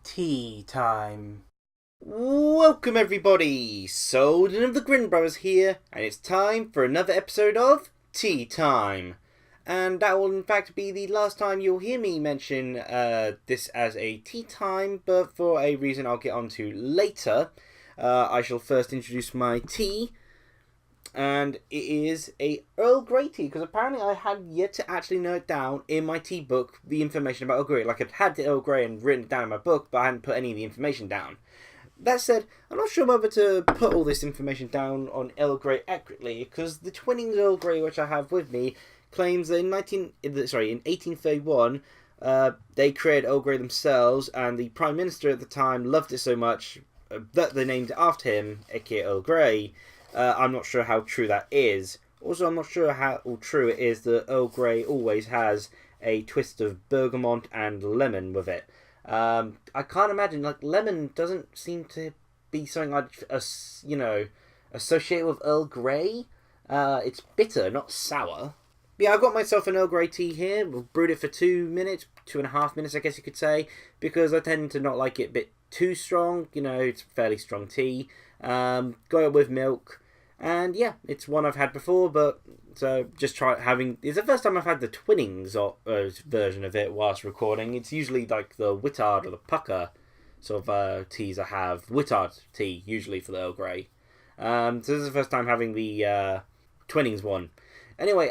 Tea time. Welcome everybody! Souldin of the Grin Brothers here, and it's time for another episode of Tea Time. And that will in fact be the last time you'll hear me mention this as a tea time, but for a reason I'll get onto later. I shall first introduce my tea, and it is a Earl Grey tea, because apparently I had yet to actually note down in my tea book the information about Earl Grey. Like, I'd had the Earl Grey and written it down in my book, but I hadn't put any of the information down. That said, I'm not sure whether to put all this information down on Earl Grey accurately, because the Twinings Earl Grey, which I have with me, claims that in 1831, they created Earl Grey themselves, and the Prime Minister at the time loved it so much that they named it after him, aka Earl Grey. I'm not sure how true that is. Also, I'm not sure how true it is that Earl Grey always has a twist of bergamot and lemon with it. I can't imagine, like, lemon doesn't seem to be something I'd, associate with Earl Grey. It's bitter, not sour. But yeah, I've got myself an Earl Grey tea here. We've brewed it for 2 minutes, 2.5 minutes, I guess you could say, because I tend to not like it a bit too strong. It's fairly strong tea. Got it with milk. And yeah, it's one I've had before, but so just try having. It's the first time I've had the Twinings version of it whilst recording. It's usually like the Whittard or the Pucker sort of teas I have. Whittard tea usually for the Earl Grey. So this is the first time having the Twinings one. Anyway,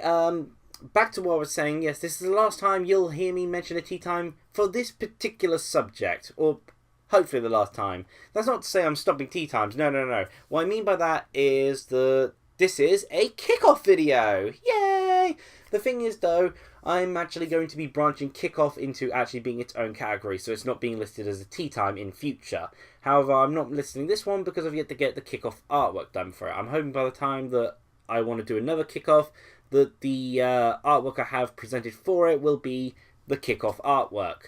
back to what I was saying. Yes, this is the last time you'll hear me mention a tea time for this particular subject, or hopefully the last time. That's not to say I'm stopping tea times. No. What I mean by that is this is a kickoff video. Yay! The thing is, though, I'm actually going to be branching kickoff into actually being its own category, so it's not being listed as a tea time in future. However, I'm not listing this one because I've yet to get the kickoff artwork done for it. I'm hoping by the time that I want to do another kickoff, that the artwork I have presented for it will be the kickoff artwork.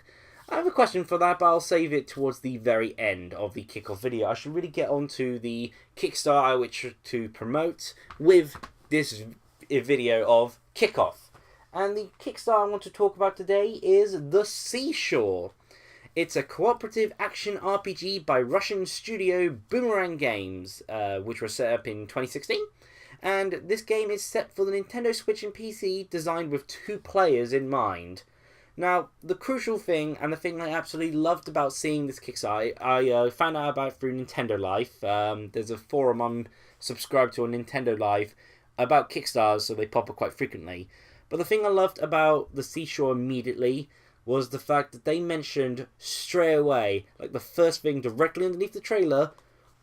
I have a question for that, but I'll save it towards the very end of the kickoff video. I should really get onto the Kickstarter which to promote with this video of kickoff. And the Kickstarter I want to talk about today is The SEASHORE. It's a cooperative action RPG by Russian studio Boomerang Games, which was set up in 2016. And this game is set for the Nintendo Switch and PC, designed with 2 players in mind. Now, the crucial thing, and the thing I absolutely loved about seeing this Kickstarter, I found out about it through Nintendo Life. There's a forum I'm subscribed to on Nintendo Life about Kickstarters, so they pop up quite frequently. But the thing I loved about the SEASHORE immediately was the fact that they mentioned straight away, like the first thing directly underneath the trailer,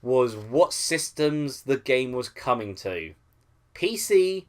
was what systems the game was coming to. PC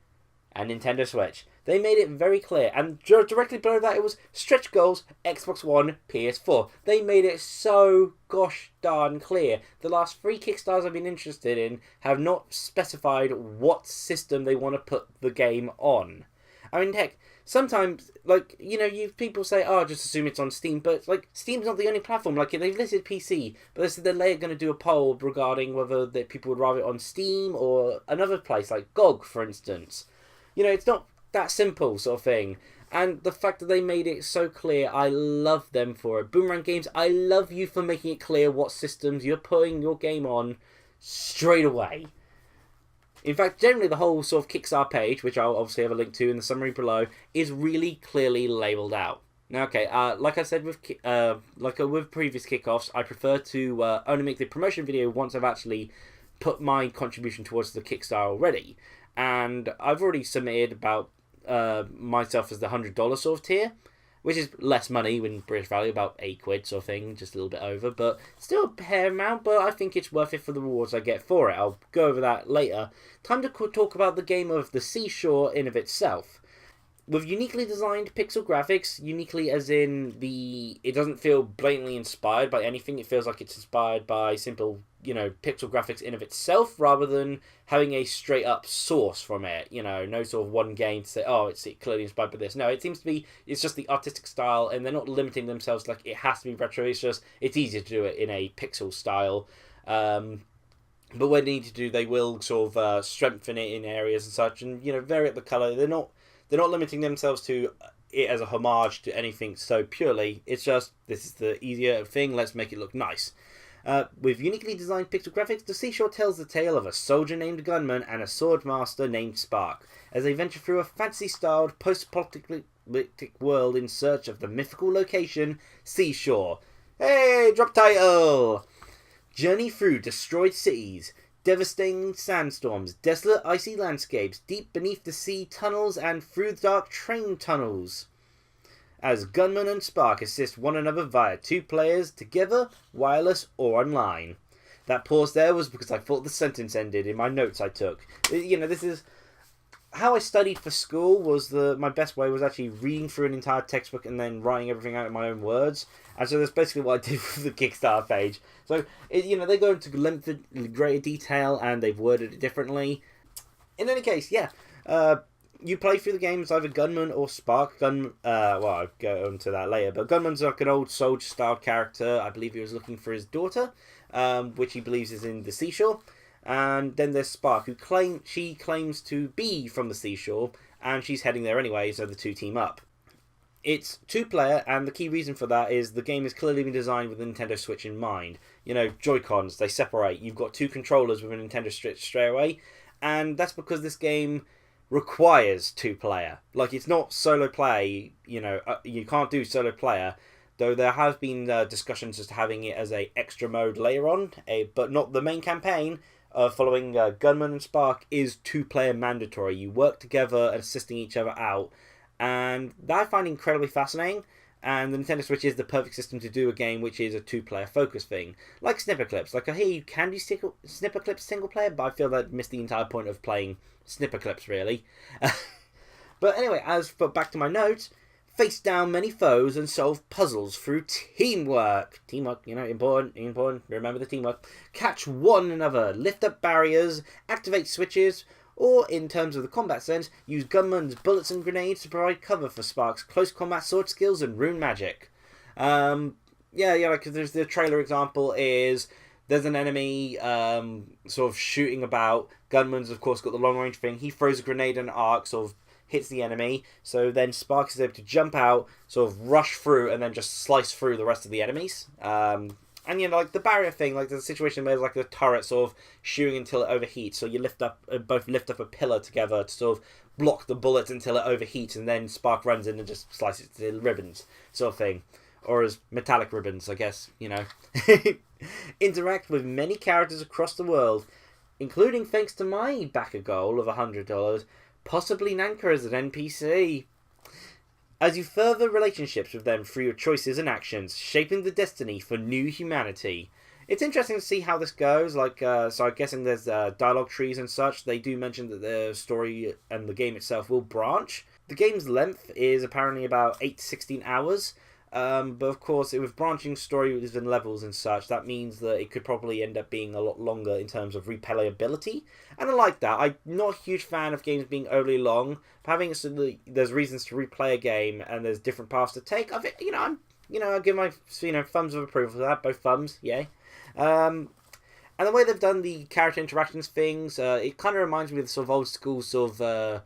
and Nintendo Switch. They made it very clear, and directly below that it was stretch goals, Xbox One, PS4. They made it so gosh darn clear. The last 3 Kickstarters I've been interested in have not specified what system they want to put the game on. I mean, heck, sometimes, like, you people say, oh, just assume it's on Steam, but, like, Steam's not the only platform. Like, they've listed PC, but they said they're later going to do a poll regarding whether that people would rather it on Steam or another place, like GOG, for instance. It's not that simple sort of thing. And the fact that they made it so clear, I love them for it. Boomerang Games, I love you for making it clear what systems you're putting your game on straight away. In fact, generally the whole sort of Kickstarter page, which I'll obviously have a link to in the summary below, is really clearly labelled out. Now, okay, like I said with previous kickoffs, I prefer to only make the promotion video once I've actually put my contribution towards the Kickstarter already. And I've already submitted about myself as the $100 sort of tier, which is less money in British value, about £8 sort of thing, just a little bit over, but still a fair amount, but I think it's worth it for the rewards I get for it. I'll go over that later. Time to talk about the game of The SEASHORE in of itself. With uniquely designed pixel graphics, uniquely as in it doesn't feel blatantly inspired by anything, it feels like it's inspired by simple, pixel graphics in of itself, rather than having a straight up source from it, no sort of one game to say, oh, it's clearly inspired by this. No, it seems to be, it's just the artistic style, and they're not limiting themselves like it has to be retro, it's easier to do it in a pixel style. But when they need to do, they will sort of strengthen it in areas and such, and, vary up the colour. They're not limiting themselves to it as a homage to anything so purely. It's just, this is the easier thing, let's make it look nice. With uniquely designed pixel graphics, the Seashore tells the tale of a soldier named Gunman and a swordmaster named Spark, as they venture through a fantasy-styled, post-apocalyptic world in search of the mythical location, Seashore. Hey, drop title! Journey through destroyed cities, devastating sandstorms, desolate icy landscapes, deep beneath the sea tunnels, and through dark train tunnels, as Gunman and Spark assist one another via 2 players, together, wireless, or online. That pause there was because I thought the sentence ended in my notes I took. You know, this is how I studied for school. My best way was actually reading through an entire textbook and then writing everything out in my own words. And so that's basically what I did with the Kickstarter page. So, they go into length of greater detail and they've worded it differently. In any case, yeah. You play through the game as either Gunman or Spark. I'll go into that later. But Gunman's like an old soldier-style character. I believe he was looking for his daughter, which he believes is in the Seashore. And then there's Spark, who claims to be from the Seashore, and she's heading there anyway, so the 2 team up. It's 2-player, and the key reason for that is the game has clearly been designed with the Nintendo Switch in mind. Joy-Cons, they separate. You've got 2 controllers with a Nintendo Switch straight away, and that's because this game requires 2-player. Like, it's not solo play, you can't do solo player, though there have been discussions as to having it as a extra mode later on, but not the main campaign. Following Gunman and Spark is 2-player mandatory. You work together and assisting each other out, and that I find incredibly fascinating. And the Nintendo Switch is the perfect system to do a game which is a 2-player focus thing, like Snipper Clips. Like, I hear you can do Snipper Clips single player, but I feel that missed the entire point of playing Snipper Clips, really. But anyway, back to my notes. Face down many foes and solve puzzles through teamwork. Teamwork, important. Remember the teamwork. Catch one another, lift up barriers, activate switches, or, in terms of the combat sense, use Gunman's bullets and grenades to provide cover for Spark's close combat sword skills and rune magic. Like there's the trailer example is there's an enemy sort of shooting about. Gunman's, of course, got the long range thing. He throws a grenade and arc, sort of hits the enemy, so then Spark is able to jump out, sort of rush through, and then just slice through the rest of the enemies. And like the barrier thing, like there's a situation where there's like the turret sort of shooting until it overheats, so you both lift up a pillar together to sort of block the bullets until it overheats, and then Spark runs in and just slices it to ribbons, sort of thing. Or as metallic ribbons, I guess, Interact with many characters across the world, including, thanks to my backer goal of $100, possibly Nanka as an NPC. As you further relationships with them through your choices and actions, shaping the destiny for new humanity. It's interesting to see how this goes. So I'm guessing there's dialogue trees and such. They do mention that the story and the game itself will branch. The game's length is apparently about 8 to 16 hours. But of course, with branching stories and levels and such, that means that it could probably end up being a lot longer in terms of replayability. And I like that. I'm not a huge fan of games being overly long. Having there's reasons to replay a game and there's different paths to take. I give my thumbs of approval for that. Both thumbs, yay. And the way they've done the character interactions things, it kind of reminds me of the sort of old school sort of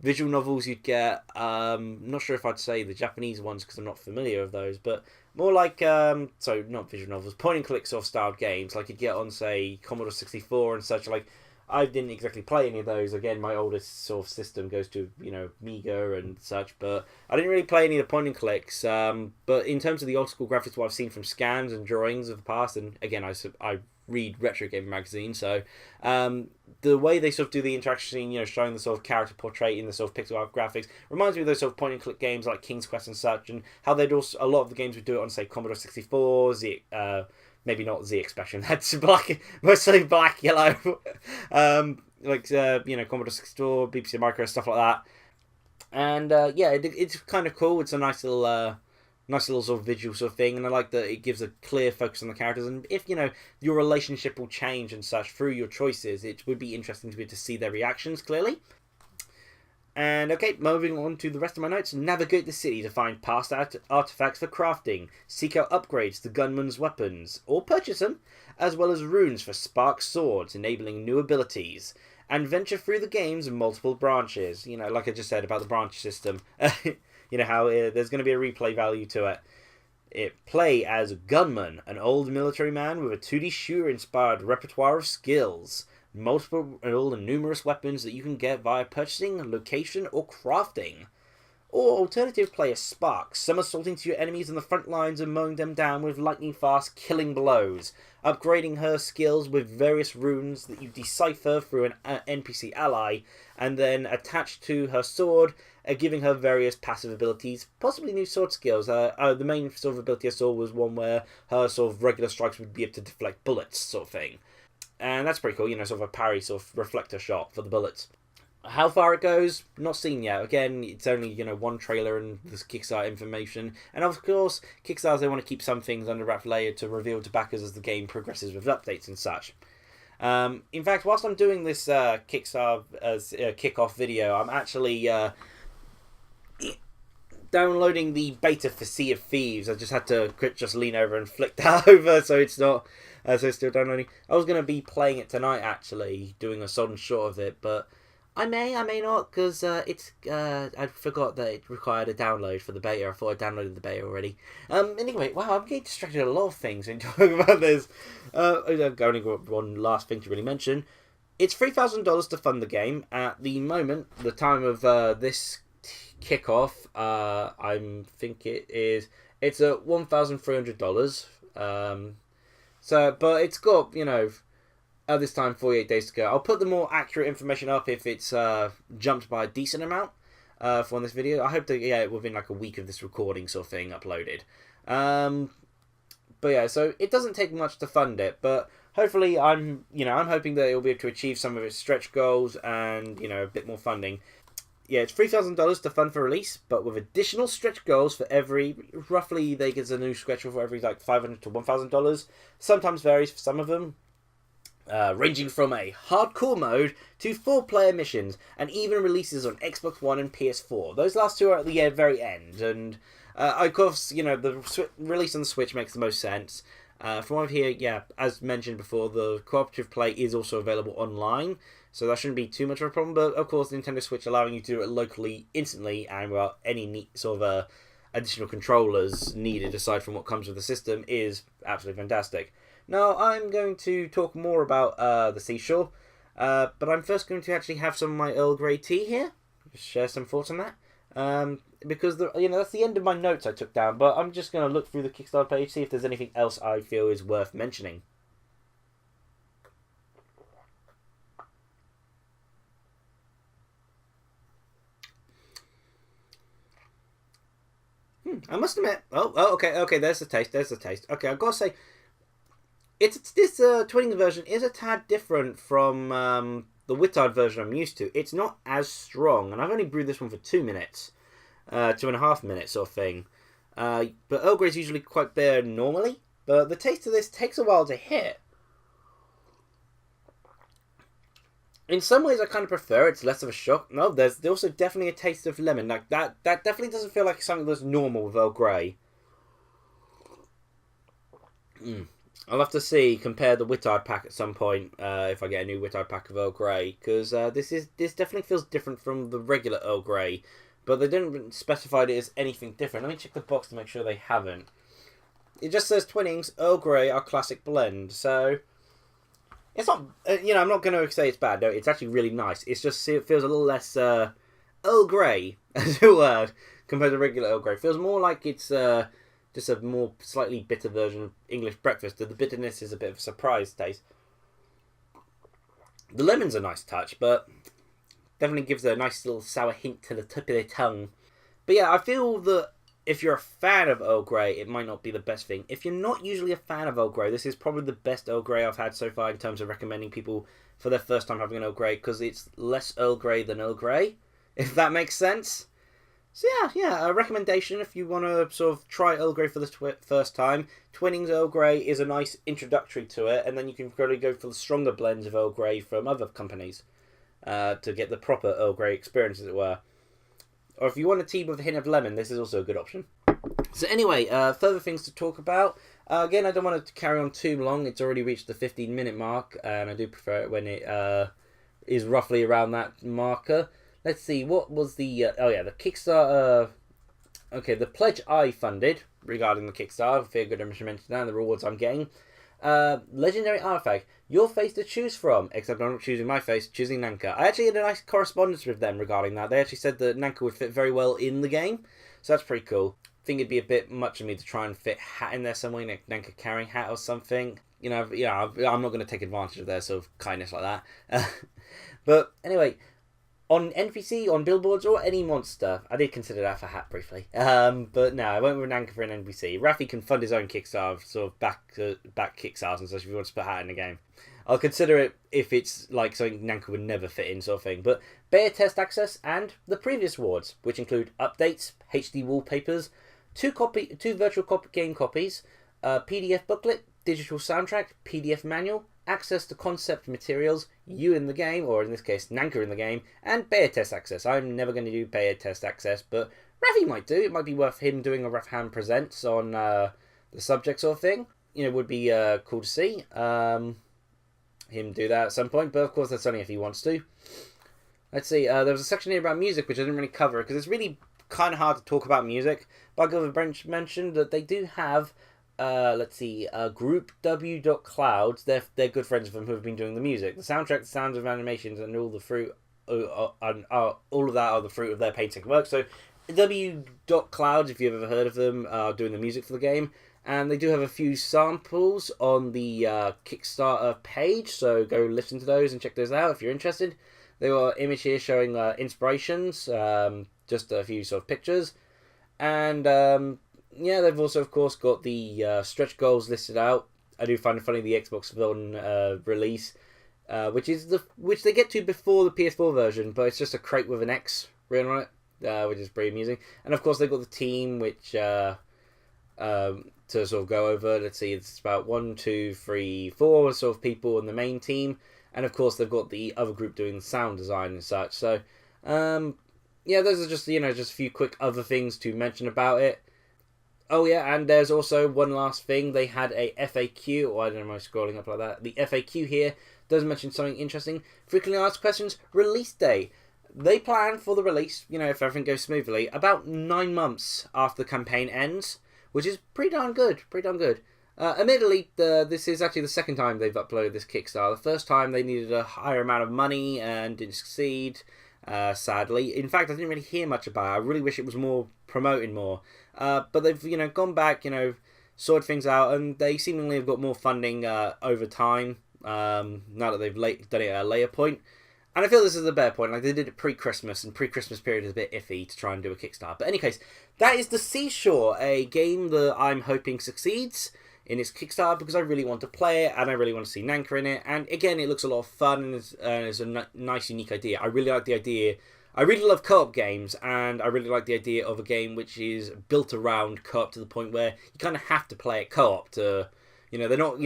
visual novels you'd get. Not sure if I'd say the Japanese ones because I'm not familiar with those, but more like not visual novels, point and click sort of styled games like you'd get on, say, Commodore 64 and such. Like, I didn't exactly play any of those. Again, my oldest sort of system goes to Amiga and such, but I didn't really play any of the point and clicks. But in terms of the old school graphics, what I've seen from scans and drawings of the past, and again, I read retro game magazine, so the way they sort of do the interaction scene, showing the sort of character portrait in the sort of pixel art graphics reminds me of those sort of point and click games like King's Quest and such, and how they'd also, a lot of the games would do it on, say, Commodore 64, maybe not Z Expression, that's mostly black, yellow, Commodore 64, BBC Micro, stuff like that. And it's kind of cool. It's a nice little sort of visual sort of thing, and I like that it gives a clear focus on the characters, and if your relationship will change and such through your choices, it would be interesting to be able to see their reactions clearly. And okay, moving on to the rest of my notes. Navigate the city to find past artifacts for crafting, seek out upgrades to Gunman's weapons, or purchase them, as well as runes for Spark swords, enabling new abilities, and venture through the game's multiple branches. Like I just said about the branch system. you know how there's going to be a replay value to it. Play as Gunman, an old military man with a 2D shooter-inspired repertoire of skills. Multiple and numerous weapons that you can get via purchasing, location, or crafting. Or alternative, play as Spark, somersaulting to your enemies on the front lines and mowing them down with lightning-fast killing blows, upgrading her skills with various runes that you decipher through an NPC ally, and then attached to her sword, giving her various passive abilities, possibly new sword skills. The main sort of ability I saw was one where her sort of regular strikes would be able to deflect bullets, sort of thing. And that's pretty cool, you know, sort of a parry, sort of reflector shot for the bullets. How far it goes, not seen yet. Again, it's only, you know, one trailer and this Kickstarter information. And of course, Kickstarter, they want to keep some things under wraps later to reveal to backers as the game progresses with updates and such. In fact, whilst I'm doing this Kickstarter as kickoff video, I'm actually downloading the beta for Sea of Thieves. I just had to just lean over and flick that over, so it's not... so it's still downloading. I was going to be playing it tonight, actually, doing a Souldin short of it, but... I may not, because I forgot that it required a download for the beta. I thought I downloaded the beta already. Anyway, wow, I'm getting distracted a lot of things in talking about this. Only one last thing to really mention. It's $3,000 to fund the game. At the moment, the time of this kickoff, I think it's at $1,300. But it's got, you know... this time 48 days to go. I'll put the more accurate information up if it's jumped by a decent amount for this video. I hope to get it within like a week of this recording sort of thing uploaded. But yeah, so it doesn't take much to fund it, but hopefully I'm hoping that it'll be able to achieve some of its stretch goals and, you know, a bit more funding. Yeah, it's $3,000 to fund for release, but with additional stretch goals for every, roughly they get a new stretch goal for every like $500 to $1,000. Sometimes varies for some of them. Ranging from a hardcore mode to 4-player missions, and even releases on Xbox One and PS4. Those last two are at the very end, and of course, you know, the release on the Switch makes the most sense. From what I hear, yeah, as mentioned before, the cooperative play is also available online, so that shouldn't be too much of a problem. But of course, Nintendo Switch allowing you to do it locally instantly, and without any sort of additional controllers needed aside from what comes with the system, is absolutely fantastic. Now, I'm going to talk more about the Seashore, but I'm first going to actually have some of my Earl Grey tea here, just share some thoughts on that, because that's the end of my notes I took down, but I'm just going to look through the Kickstarter page, see if there's anything else I feel is worth mentioning. I must admit, okay, there's the taste, okay, I've got to say, this twinning version is a tad different from the Wittard version I'm used to. It's not as strong, and I've only brewed this one for 2 minutes, 2.5 minutes sort of thing. But Earl Grey is usually quite bitter normally, but the taste of this takes a while to hit. In some ways, I kind of prefer it. It's less of a shock. No, there's also definitely a taste of lemon. Like that definitely doesn't feel like something that's normal with Earl Grey. I'll have to compare the Wittard pack at some point if I get a new Wittard pack of Earl Grey, because this definitely feels different from the regular Earl Grey, but they didn't specify it as anything different. Let me check the box to make sure they haven't. It just says Twinnings Earl Grey, our classic blend, so it's not. I'm not going to say it's bad. No, it's actually really nice. It's just it feels a little less Earl Grey, as it were, compared to regular Earl Grey. It feels more like it's just a more slightly bitter version of English breakfast. The bitterness is a bit of a surprise taste. The lemon's a nice touch, but definitely gives a nice little sour hint to the tip of the tongue. But yeah, I feel that if you're a fan of Earl Grey, it might not be the best thing. If you're not usually a fan of Earl Grey, this is probably the best Earl Grey I've had so far in terms of recommending people for their first time having an Earl Grey, because it's less Earl Grey than Earl Grey, if that makes sense. So yeah, a recommendation if you want to sort of try Earl Grey for the first time. Twinnings Earl Grey is a nice introductory to it, and then you can probably go for the stronger blends of Earl Grey from other companies to get the proper Earl Grey experience, as it were. Or if you want a tea with a hint of lemon, this is also a good option. So anyway, further things to talk about. Again, I don't want it to carry on too long. It's already reached the 15-minute mark, and I do prefer it when it is roughly around that marker. Let's see, what was the... the Kickstarter Okay, the pledge I funded regarding the Kickstarter, I feel good I mention that, and the rewards I'm getting. Legendary artifact, your face to choose from, except I'm not choosing my face, choosing Nanka. I actually had a nice correspondence with them regarding that. They actually said that Nanka would fit very well in the game, so that's pretty cool. I think it'd be a bit much of me to try and fit Hat in there somewhere, like Nanka carrying Hat or something. I'm not going to take advantage of their sort of kindness like that. But anyway, on NPC, on billboards, or any monster. I did consider that for Hat briefly. But no, I went with Nanka for an NPC. Raffi can fund his own Kickstarter, sort of back Kickstarters and such if he wants to put Hat in the game. I'll consider it if it's like something Nanka would never fit in, sort of thing. But beta test access and the previous awards, which include updates, HD wallpapers, two virtual game copies, PDF booklet, digital soundtrack, PDF manual, access to concept materials, you in the game, or in this case, Nanka in the game, and beta test access. I'm never going to do beta test access, but Raffi might do. It might be worth him doing a Rough Hand Presents on the subject sort of thing. Would be cool to see him do that at some point, but of course that's only if he wants to. Let's see, there was a section here about music, which I didn't really cover, because it's really kind of hard to talk about music, but I've mentioned that they do have group W.Clouds. They're good friends of them who have been doing the music, the soundtrack, the sounds of animations, and all the fruit. All of that are the fruit of their painting work. So W.Clouds, if you've ever heard of them, are doing the music for the game, and they do have a few samples on the Kickstarter page. So go listen to those and check those out if you're interested. There are image here showing inspirations, just a few sort of pictures, and they've also, of course, got the stretch goals listed out. I do find it funny the Xbox One release, which they get to before the PS4 version, but it's just a crate with an X written on it, which is pretty amusing. And of course, they've got the team, which to sort of go over. Let's see, it's about 1, 2, 3, 4 sort of people in the main team, and of course they've got the other group doing the sound design and such. So, those are just just a few quick other things to mention about it. Oh yeah, and there's also one last thing. They had a FAQ, or I don't know, am I scrolling up like that? The FAQ here does mention something interesting. Frequently asked questions, release date. They plan for the release, if everything goes smoothly, about 9 months after the campaign ends, which is pretty darn good. Admittedly, this is actually the second time they've uploaded this Kickstarter. The first time they needed a higher amount of money and didn't succeed, sadly. In fact, I didn't really hear much about it. I really wish it was more promoting more. But they've gone back, sorted things out, and they seemingly have got more funding over time, now that they've done it at a later point. And I feel this is a better point. Like, they did it pre-Christmas, and pre-Christmas period is a bit iffy to try and do a Kickstarter. But in any case, that is the Seashore, a game that I'm hoping succeeds in its Kickstarter, because I really want to play it, and I really want to see Nanka in it. And again, it looks a lot of fun, and it's a nice, unique idea. I really like the idea. I really love co-op games, and I really like the idea of a game which is built around co-op to the point where you kind of have to play it co-op to, they're not,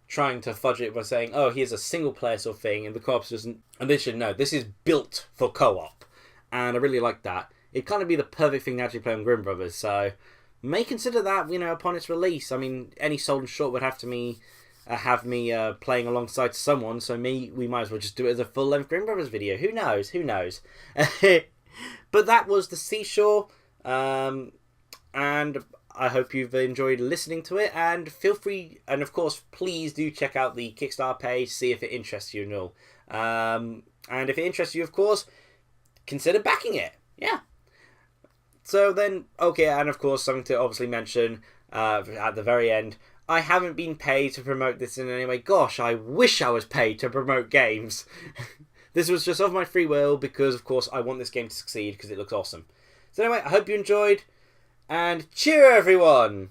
trying to fudge it by saying, oh, here's a single player sort of thing, and the co-op doesn't, and they should know, this is built for co-op, and I really like that. It'd kind of be the perfect thing to actually play on Grimm Brothers, so may consider that, upon its release. I mean, any Souldin short would have to have me playing alongside someone, so we might as well just do it as a full-length Grimm Brothers video. Who knows? But that was the Seashore, and I hope you've enjoyed listening to it, and feel free, and of course, please do check out the Kickstarter page, see if it interests you and all. And if it interests you, of course, consider backing it. Yeah. So then, okay, and of course, something to obviously mention at the very end, I haven't been paid to promote this in any way. Gosh, I wish I was paid to promote games. This was just of my free will, because, of course, I want this game to succeed, because it looks awesome. So anyway, I hope you enjoyed, and cheer everyone!